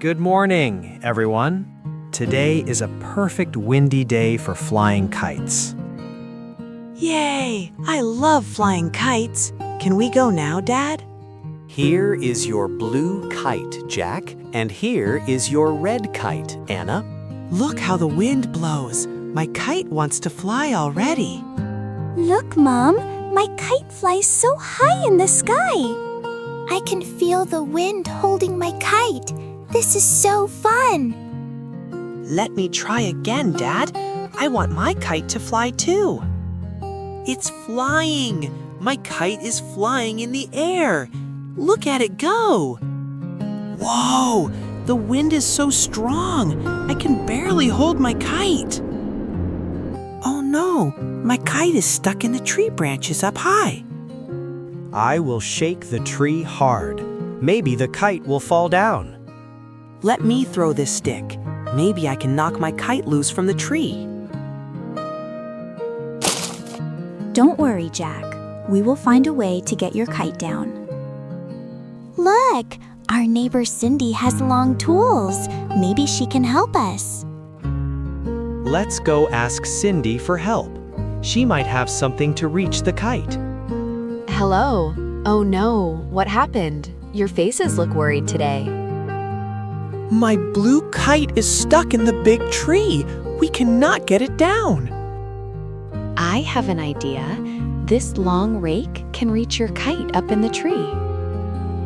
Good morning, everyone. Today is a perfect windy day for flying kites. Yay! I love flying kites. Can we go now, Dad? Here is your blue kite, Jack, and here is your red kite, Anna. Look how the wind blows. My kite wants to fly already. Look, Mom, my kite flies so high in the sky. I can feel the wind holding my kite. This is so fun. Let me try again, Dad. I want my kite to fly too. It's flying. My kite is flying in the air. Look at it go. Whoa, the wind is so strong. I can barely hold my kite. Oh no, my kite is stuck in the tree branches up high. I will shake the tree hard. Maybe the kite will fall down. Let me throw this stick. Maybe I can knock my kite loose from the tree. Don't worry, Jack. We will find a way to get your kite down. Look, our neighbor Cindy has long tools. Maybe she can help us. Let's go ask Cindy for help. She might have something to reach the kite. Hello. Oh no, what happened? Your faces look worried today. My blue kite is stuck in the big tree. We cannot get it down. I have an idea. This long rake can reach your kite up in the tree.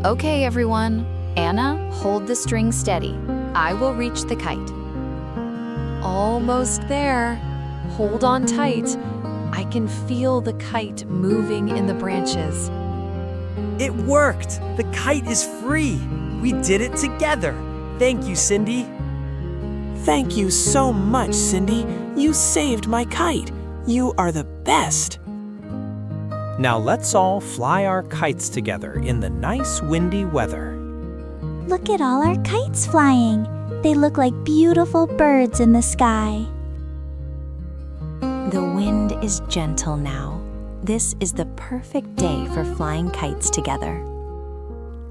Okay, everyone. Anna, hold the string steady. I will reach the kite. Almost there. Hold on tight. I can feel the kite moving in the branches. It worked! The kite is free! We did it together! Thank you, Cindy. Thank you so much, Cindy. You saved my kite. You are the best. Now let's all fly our kites together in the nice windy weather. Look at all our kites flying. They look like beautiful birds in the sky. The wind is gentle now. This is the perfect day for flying kites together.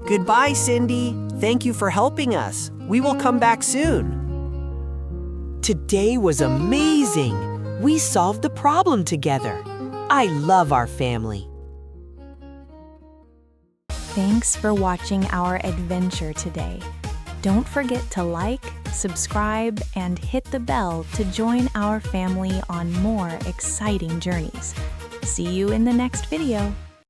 Goodbye, Cindy. Thank you for helping us. We will come back soon. Today was amazing. We solved the problem together. I love our family. Thanks for watching our adventure today. Don't forget to like, subscribe, and hit the bell to join our family on more exciting journeys. See you in the next video.